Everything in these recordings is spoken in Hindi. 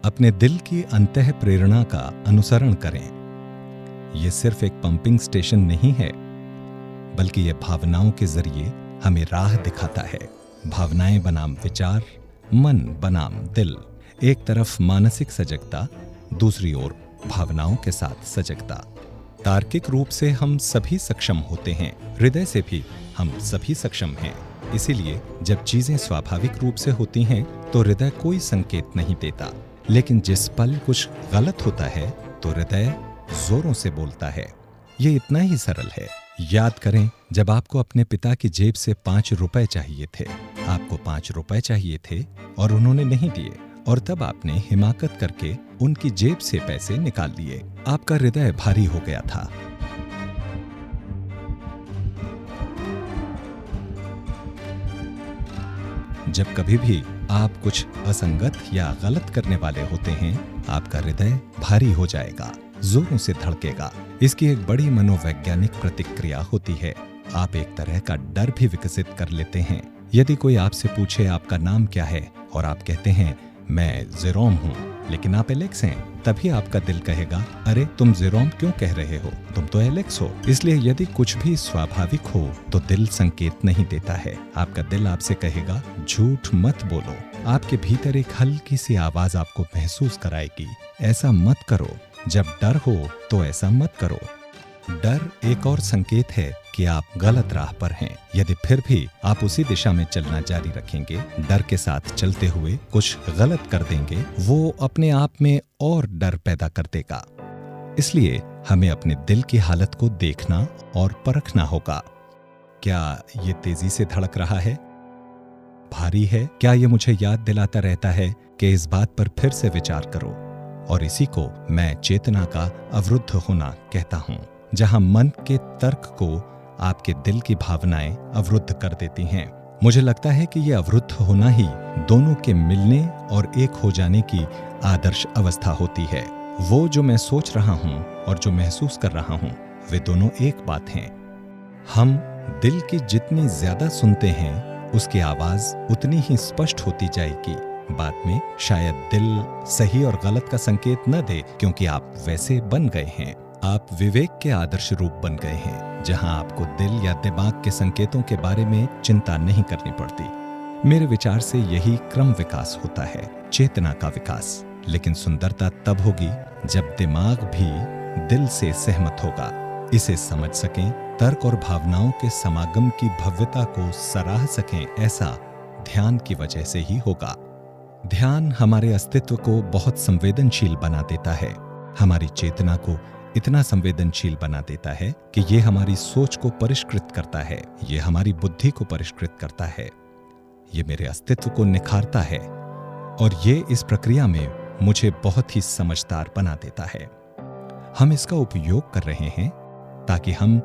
अपने दिल की अंतः प्रेरणा का अनुसरण करें। ये सिर्फ एक पंपिंग स्टेशन नहीं है, बल्कि ये भावनाओं के जरिए हमें राह दिखाता है। भावनाएं बनाम विचार, मन बनाम दिल। एक तरफ मानसिक सजगता, दूसरी ओर भावनाओं के साथ सजगता। तार्किक रूप से हम सभी सक्षम होते हैं, हृदय से भी हम सभी सक्षम हैं। इसीलिए जब चीजें स्वाभाविक रूप से होती हैं तो हृदय कोई संकेत नहीं देता, लेकिन जिस पल कुछ गलत होता है तो हृदय जोरों से बोलता है। ये इतना ही सरल है। याद करें, जब आपको अपने पिता की जेब से 5 रुपए चाहिए थे, आपको 5 रुपए चाहिए थे और उन्होंने नहीं दिए, और तब आपने हिमाकत करके उनकी जेब से पैसे निकाल लिए। आपका हृदय भारी हो गया था। जब कभी भी आप कुछ असंगत या गलत करने वाले होते हैं, आपका हृदय भारी हो जाएगा, जोरों से धड़केगा। इसकी एक बड़ी मनोवैज्ञानिक प्रतिक्रिया होती है। आप एक तरह का डर भी विकसित कर लेते हैं। यदि कोई आपसे पूछे आपका नाम क्या है और आप कहते हैं मैं जेरोम हूँ, लेकिन आप एलेक्स हैं, तभी आपका दिल कहेगा, अरे तुम जेरोम क्यों कह रहे हो, तुम तो एलेक्स हो। इसलिए यदि कुछ भी स्वाभाविक हो तो दिल संकेत नहीं देता है। आपका दिल आपसे कहेगा, झूठ मत बोलो। आपके भीतर एक हल्की सी आवाज आपको महसूस कराएगी, ऐसा मत करो। जब डर हो तो ऐसा मत करो। डर एक और संकेत है कि आप गलत राह पर हैं। यदि फिर भी आप उसी दिशा में चलना जारी रखेंगे, डर के साथ चलते हुए कुछ गलत कर देंगे, वो अपने आप में और डर पैदा कर देगा। इसलिए हमें अपने दिल की हालत को देखना और परखना होगा। क्या ये तेजी से धड़क रहा है, भारी है? क्या ये मुझे याद दिलाता रहता है कि इस बात पर फिर से विचार करो? और इसी को मैं चेतना का अवरुद्ध होना कहता हूँ, जहाँ मन के तर्क को आपके दिल की भावनाएं अवरुद्ध कर देती हैं। मुझे लगता है कि ये अवरुद्ध होना ही दोनों के मिलने और एक हो जाने की आदर्श अवस्था होती है। वो जो मैं सोच रहा हूँ और जो महसूस कर रहा हूँ, वे दोनों एक बात हैं। हम दिल की जितनी ज्यादा सुनते हैं, उसकी आवाज उतनी ही स्पष्ट होती जाएगी। बाद में शायद दिल सही और गलत का संकेत न दे, क्योंकि आप वैसे बन गए हैं। आप विवेक के आदर्श रूप बन गए हैं, जहां आपको दिल या दिमाग के संकेतों के बारे में चिंता नहीं करनी पड़ती। मेरे विचार से यही क्रम विकास होता है, चेतना का विकास। लेकिन सुंदरता तब होगी जब दिमाग भी दिल से सहमत होगा। इसे समझ सकें, तर्क और भावनाओं के समागम की भव्यता को सराह सकें, ऐसा ध्यान की वजह से ही होगा। ध्यान हमारे अस्तित्व को बहुत संवेदनशील बना देता है। हमारी चेतना को इतना संवेदनशील बना देता है कि ये हमारी सोच को परिष्कृत करता है, ये हमारी बुद्धि को परिष्कृत करता है, ये मेरे अस्तित्व को निखारता है, और ये इस प्रक्रिया में मुझे बहुत ही समझदार बना देता है। हम इसका उपयोग कर रहे हैं ताकि हम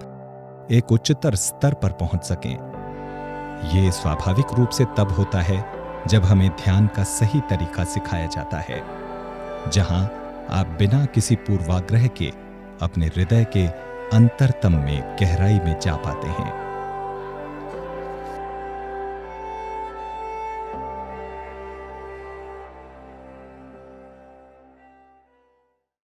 एक उच्चतर स्तर पर पहुंच सकें। ये स्वाभाविक रूप से तब होता है जब हमें ध्यान का सही तरीका सिखाया जाता है, जहां आप बिना किसी पूर्वाग्रह के अपने हृदय के अंतरतम में गहराई में जा पाते हैं।